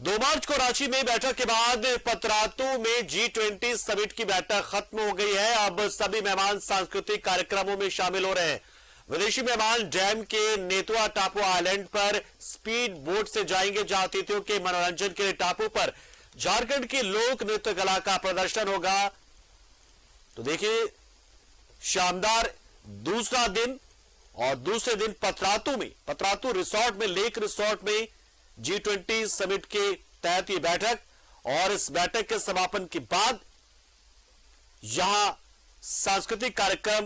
2 मार्च को रांची में बैठक के बाद पतरातू में G20 समिट की बैठक खत्म हो गई है। अब सभी मेहमान सांस्कृतिक कार्यक्रमों में शामिल हो रहे हैं। विदेशी मेहमान डैम के नेतुआ टापू आइलैंड पर स्पीड बोट से जाएंगे, जहां अतिथियों के मनोरंजन के लिए टापू पर झारखंड की लोक नृत्य कला का प्रदर्शन होगा। तो देखिए, शानदार दूसरा दिन और दूसरे दिन पतरातू रिसोर्ट में, लेक रिसोर्ट में G20 समिट के तहत ये बैठक, और इस बैठक के समापन के बाद यहां सांस्कृतिक कार्यक्रम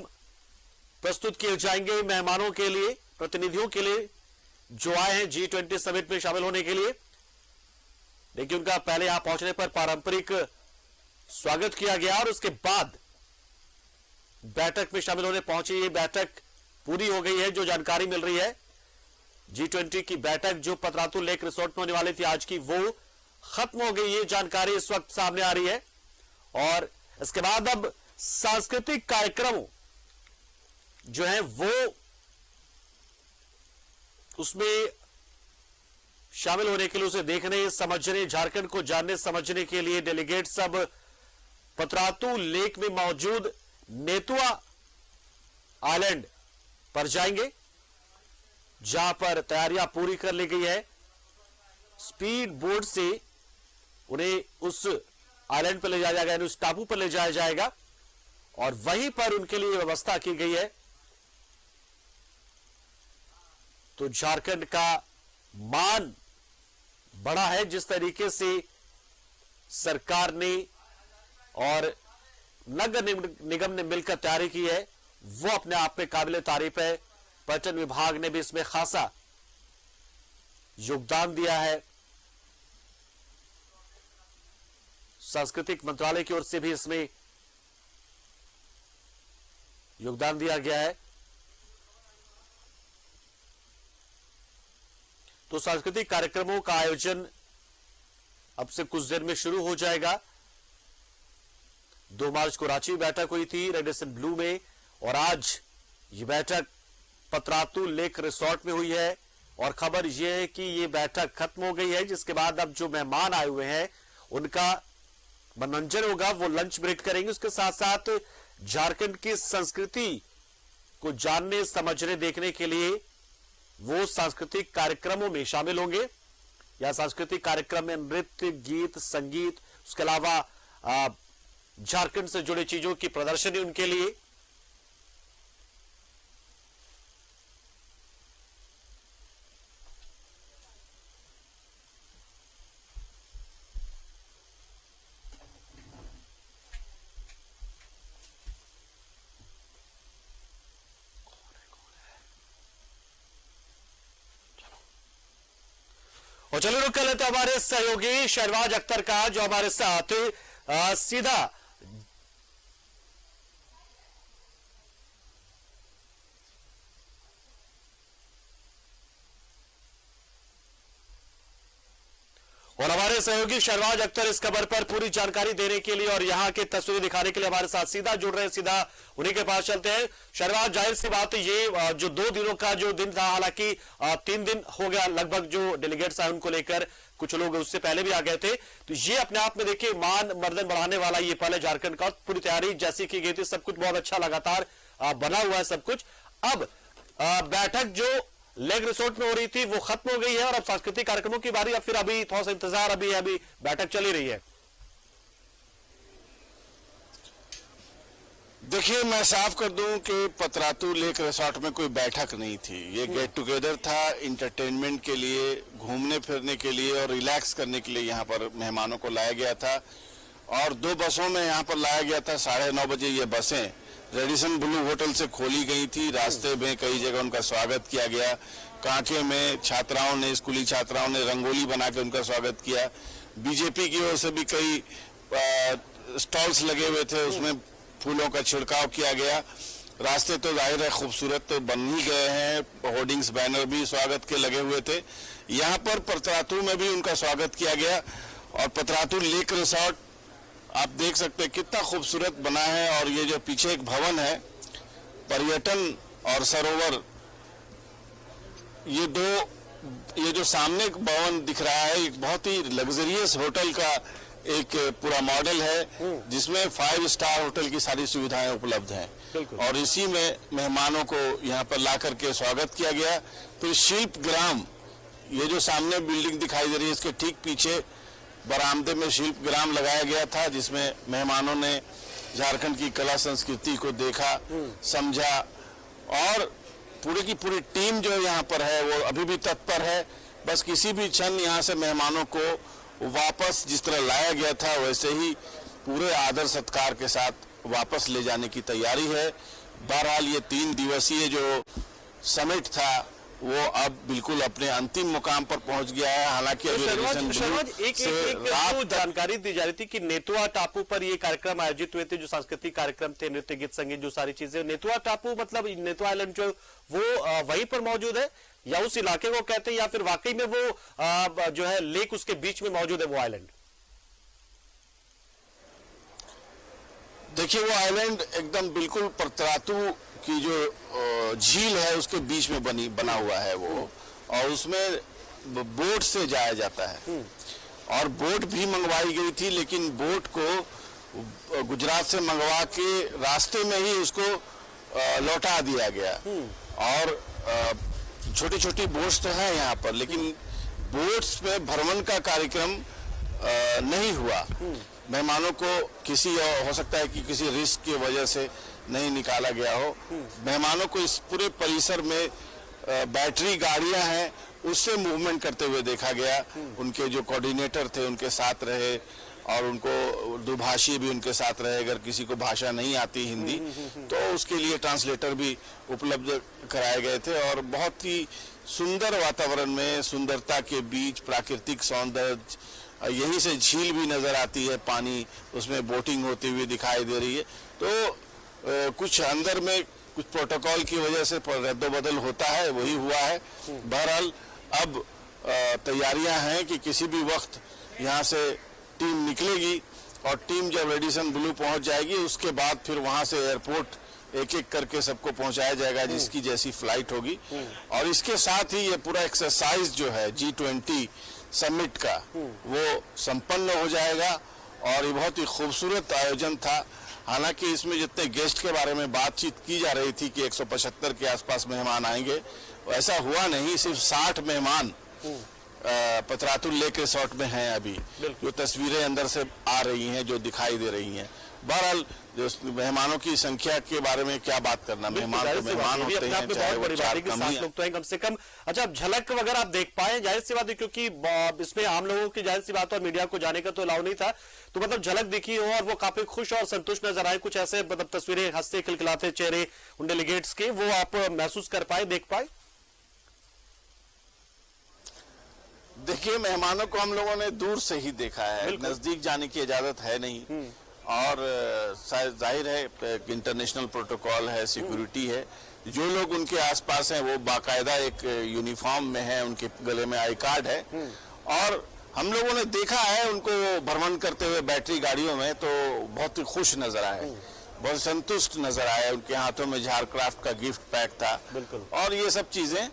प्रस्तुत किए जाएंगे मेहमानों के लिए, प्रतिनिधियों के लिए जो आए हैं G20 समिट में शामिल होने के लिए। देखिए, उनका पहले यहां पहुंचने पर पारंपरिक स्वागत किया गया और उसके बाद बैठक में शामिल होने पहुंचे। ये बैठक पूरी हो गई है, जो जानकारी मिल रही है। G20 की बैठक जो पतरातू लेक रिसोर्ट में होने वाली थी आज की, वो खत्म हो गई। ये जानकारी इस वक्त सामने आ रही है और इसके बाद अब सांस्कृतिक कार्यक्रमों जो है वो उसमें शामिल होने के लिए, उसे देखने समझने, झारखंड को जानने समझने के लिए डेलीगेट सब पतरातू लेक में मौजूद नेतुआ आइलैंड पर जाएंगे, जहां पर तैयारियां पूरी कर ली गई है। स्पीड बोट से उन्हें उस आइलैंड पर ले जाया जाएगा, यानी उस टापू पर ले जाया जाएगा और वहीं पर उनके लिए व्यवस्था की गई है। तो झारखंड का मान बढ़ा है, जिस तरीके से सरकार ने और नगर निगम ने मिलकर तैयारी की है, वो अपने आप में काबिल तारीफ है। पर्यटन विभाग ने भी इसमें खासा योगदान दिया है। सांस्कृतिक मंत्रालय की ओर से भी इसमें योगदान दिया गया है। तो सांस्कृतिक कार्यक्रमों का आयोजन अब से कुछ देर में शुरू हो जाएगा। 2 मार्च को रांची बैठक हुई थी रेडिसन ब्लू में, और आज ये बैठक पतरातू लेक रिसोर्ट में हुई है। और खबर यह है कि ये बैठक खत्म हो गई है, जिसके बाद अब जो मेहमान आए हुए हैं उनका मनोरंजन होगा, वो लंच ब्रेक करेंगे। उसके साथ साथ झारखंड की संस्कृति को जानने, समझने, देखने के लिए वो सांस्कृतिक कार्यक्रमों में शामिल होंगे। या सांस्कृतिक कार्यक्रम में नृत्य, गीत, संगीत, उसके अलावा झारखंड से जुड़ी चीजों की प्रदर्शनी उनके लिए। और चलिए रुक कर लेते हमारे सहयोगी शहरवाज अख्तर का, जो हमारे साथ सीधा और हमारे सहयोगी शहरवाज अख्तर इस खबर पर पूरी जानकारी देने के लिए और यहां की तस्वीरें दिखाने के लिए हमारे साथ सीधा जुड़ रहे हैं। सीधा उन्हीं के पास चलते हैं। शहरवाज, जाहिर सी बात है, ये जो 2 दिनों का जो दिन था, हालांकि 3 दिन हो गया लगभग जो डेलीगेट्स आए उनको लेकर, कुछ लोग उससे पहले भी आ गए थे। तो ये अपने आप में देखिए मान मर्दन बढ़ाने वाला ये पल है झारखंड का। पूरी तैयारी जैसी की गई थी, सब कुछ बहुत अच्छा लगातार बना हुआ है सब कुछ। अब बैठक जो लेक रिसोर्ट में हो रही थी वो खत्म हो गई है और अब सांस्कृतिक कार्यक्रमों की बारी, या फिर अभी थोड़ा सा इंतजार अभी बैठक चली रही है? देखिए, मैं साफ कर दूं कि पतरातू लेक रिसोर्ट में कोई बैठक नहीं थी। ये गेट टुगेदर था, इंटरटेनमेंट के लिए, घूमने फिरने के लिए और रिलैक्स करने के लिए यहाँ पर मेहमानों को लाया गया था। और 2 बसों में यहाँ पर लाया गया था। 9:30 बजे ये बसें रेडिसन ब्लू होटल से खोली गई थी। रास्ते में कई जगह उनका स्वागत किया गया। कांके में छात्राओं ने, स्कूली छात्राओं ने रंगोली बना के उनका स्वागत किया। बीजेपी की ओर से भी कई स्टॉल्स लगे हुए थे, उसमें फूलों का छिड़काव किया गया। रास्ते तो जाहिर है खूबसूरत तो बन ही गए हैं, होर्डिंग्स, बैनर भी स्वागत के लगे हुए थे। यहाँ पर पतरातू में भी उनका स्वागत किया गया। और पतरातू लेक रिसोर्ट आप देख सकते हैं कितना खूबसूरत बना है। और ये जो पीछे एक भवन है, पर्यटन और सरोवर, ये 2 ये जो सामने भवन दिख रहा है एक बहुत ही लग्जरियस होटल का एक पूरा मॉडल है जिसमें 5 स्टार होटल की सारी सुविधाएं उपलब्ध हैं और इसी में मेहमानों को यहाँ पर ला करके स्वागत किया गया। फिर शिल्प ग्राम, ये जो सामने बिल्डिंग दिखाई दे रही है इसके ठीक पीछे बरामदे में शिल्प ग्राम लगाया गया था जिसमें मेहमानों ने झारखंड की कला संस्कृति को देखा, समझा और पूरी की पूरी टीम जो यहाँ पर है वो अभी भी तत्पर है। बस किसी भी क्षण यहाँ से मेहमानों को वापस जिस तरह लाया गया था वैसे ही पूरे आदर सत्कार के साथ वापस ले जाने की तैयारी है। बहरहाल ये 3 दिवसीय जो समिट था वो अब बिल्कुल अपने अंतिम मुकाम पर पहुंच गया है। हालांकि एक जानकारी दी जा रही थी कि नेतुआ टापू पर ये कार्यक्रम आयोजित हुए थे, जो सांस्कृतिक कार्यक्रम थे, नृत्य गीत संगीत जो सारी चीजें। नेतुआ टापू मतलब नेतुआ आइलैंड जो वो वहीं पर मौजूद है या उस इलाके को कहते हैं या फिर वाकई में वो जो है लेक उसके बीच में मौजूद है वो आइलैंड? देखिए वो आइलैंड एकदम बिल्कुल पतरातू की जो झील है उसके बीच में बना हुआ है वो, और उसमें बोट से जाया जाता है और बोट भी मंगवाई गई थी, लेकिन बोट को गुजरात से मंगवा के रास्ते में ही उसको लौटा दिया गया। और छोटी छोटी बोट्स तो हैं यहाँ पर, लेकिन बोट्स में भ्रमण का कार्यक्रम नहीं हुआ। मेहमानों को हो सकता है कि किसी रिस्क की वजह से नहीं निकाला गया हो। मेहमानों को इस पूरे परिसर में बैटरी गाड़ियां हैं उससे मूवमेंट करते हुए देखा गया। उनके जो कोऑर्डिनेटर थे उनके साथ रहे और उनको दुभाषी भी उनके साथ रहे। अगर किसी को भाषा नहीं आती हिंदी तो उसके लिए ट्रांसलेटर भी उपलब्ध कराए गए थे। और बहुत ही सुंदर वातावरण में, सुंदरता के बीच प्राकृतिक सौंदर्य, यहीं से झील भी नजर आती है, पानी उसमें बोटिंग होती हुई दिखाई दे रही है। तो कुछ अंदर में कुछ प्रोटोकॉल की वजह से रद्दोबदल होता है, वही हुआ है। बहरहाल अब तैयारियां हैं कि किसी भी वक्त यहाँ से टीम निकलेगी और टीम जब रेडिसन ब्लू पहुंच जाएगी उसके बाद फिर वहां से एयरपोर्ट एक एक करके सबको पहुंचाया जाएगा जिसकी जैसी फ्लाइट होगी। और इसके साथ ही ये पूरा एक्सरसाइज जो है G20 समिट का वो संपन्न हो जाएगा। और ये बहुत ही खूबसूरत आयोजन था। हालांकि इसमें जितने गेस्ट के बारे में बातचीत की जा रही थी कि 175 के आसपास मेहमान आएंगे, ऐसा हुआ नहीं। सिर्फ 60 मेहमान पतरातू लेक रिसोर्ट में हैं अभी। जो तस्वीरें अंदर से आ रही हैं, जो दिखाई दे रही हैं। बहरहाल जो मेहमानों की संख्या के बारे में क्या बात करना, मेहमान तो मेहमान होते हैं, चाहे वो 4 लोग तो हैं कम से कम। अच्छा, अब झलक वगैरह आप देख पाए? जाहिर सी बात है क्योंकि इसमें आम लोगों की जाहिर सी बात और मीडिया को जाने का तो अलाउ नहीं था, तो मतलब झलक दिखी हो और वो काफी खुश और संतुष्ट नजर आए, कुछ ऐसे मतलब तस्वीरें, हंसते खिलखिलाते चेहरे उन डेलीगेट्स के, वो आप महसूस कर पाए, देख पाए? देखिए, मेहमानों को हम लोगों ने दूर से ही देखा है, नजदीक जाने की इजाजत है नहीं। और जाहिर है इंटरनेशनल प्रोटोकॉल है, सिक्योरिटी है। जो लोग उनके आसपास हैं वो बाकायदा एक यूनिफॉर्म में है, उनके गले में आई कार्ड है। और हम लोगों ने देखा है उनको भ्रमण करते हुए बैटरी गाड़ियों में, तो बहुत ही खुश नजर आए, बहुत संतुष्ट नजर आए। उनके हाथों में झारक्राफ्ट का गिफ्ट पैक था और ये सब चीजें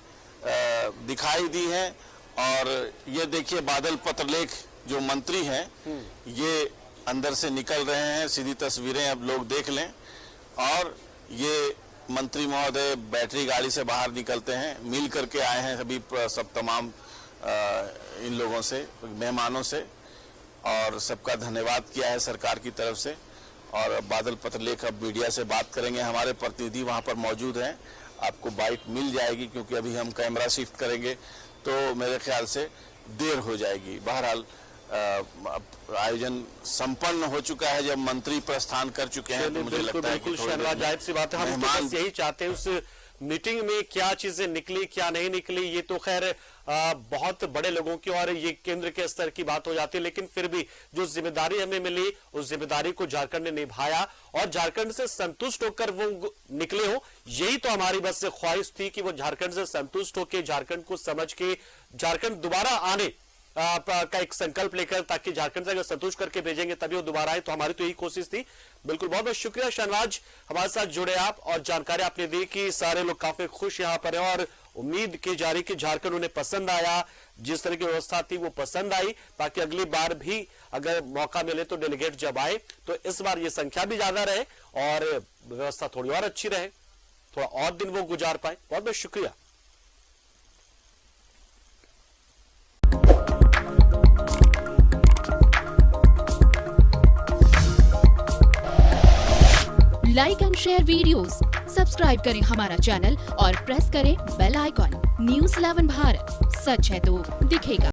दिखाई दी हैं। और ये देखिए, बादल पत्रलेख जो मंत्री हैं ये अंदर से निकल रहे हैं, सीधी तस्वीरें अब लोग देख लें। और ये मंत्री महोदय बैटरी गाड़ी से बाहर निकलते हैं, मिल करके आए हैं सभी सब तमाम इन लोगों से, मेहमानों से, और सबका धन्यवाद किया है सरकार की तरफ से। और बादल पत्रलेख अब मीडिया से बात करेंगे, हमारे प्रतिनिधि वहां पर मौजूद हैं, आपको बाइट मिल जाएगी क्योंकि अभी हम कैमरा शिफ्ट करेंगे तो मेरे ख्याल से देर हो जाएगी। बहरहाल आयोजन संपन्न हो चुका है, जब मंत्री प्रस्थान कर चुके हैं तो मुझे लगता है कि जाहिर सी बात है, हम तो बस यही चाहते हैं उस मीटिंग में क्या चीजें निकली क्या नहीं निकली, ये तो खैर बहुत बड़े लोगों की और ये केंद्र के स्तर की बात हो जाती है, लेकिन फिर भी जो जिम्मेदारी हमें मिली उस जिम्मेदारी को झारखंड ने निभाया और झारखंड से संतुष्ट होकर वो निकले हो। यही तो हमारी बस से ख्वाहिश थी कि वो झारखंड से संतुष्ट होकर, झारखंड को समझ के, झारखंड दोबारा आने का एक संकल्प लेकर, ताकि झारखंड से अगर संतुष्ट करके भेजेंगे तभी वो दोबारा आए, तो हमारी तो यही कोशिश थी। बिल्कुल, बहुत बहुत शुक्रिया शहनवाज, हमारे साथ जुड़े आप और जानकारी आपने दी कि सारे लोग काफी खुश यहाँ पर हैं और उम्मीद की जा रही कि झारखंड उन्हें पसंद आया, जिस तरह की व्यवस्था थी वो पसंद आई, ताकि अगली बार भी अगर मौका मिले तो डेलीगेट जब आए तो इस बार ये संख्या भी ज्यादा रहे और व्यवस्था थोड़ी और अच्छी रहे, थोड़ा और दिन वो गुजार पाए। बहुत बहुत शुक्रिया। Like and share videos, subscribe करें हमारा चैनल और प्रेस करें बेल आइकॉन। न्यूज़ 11 भारत, सच है तो दिखेगा।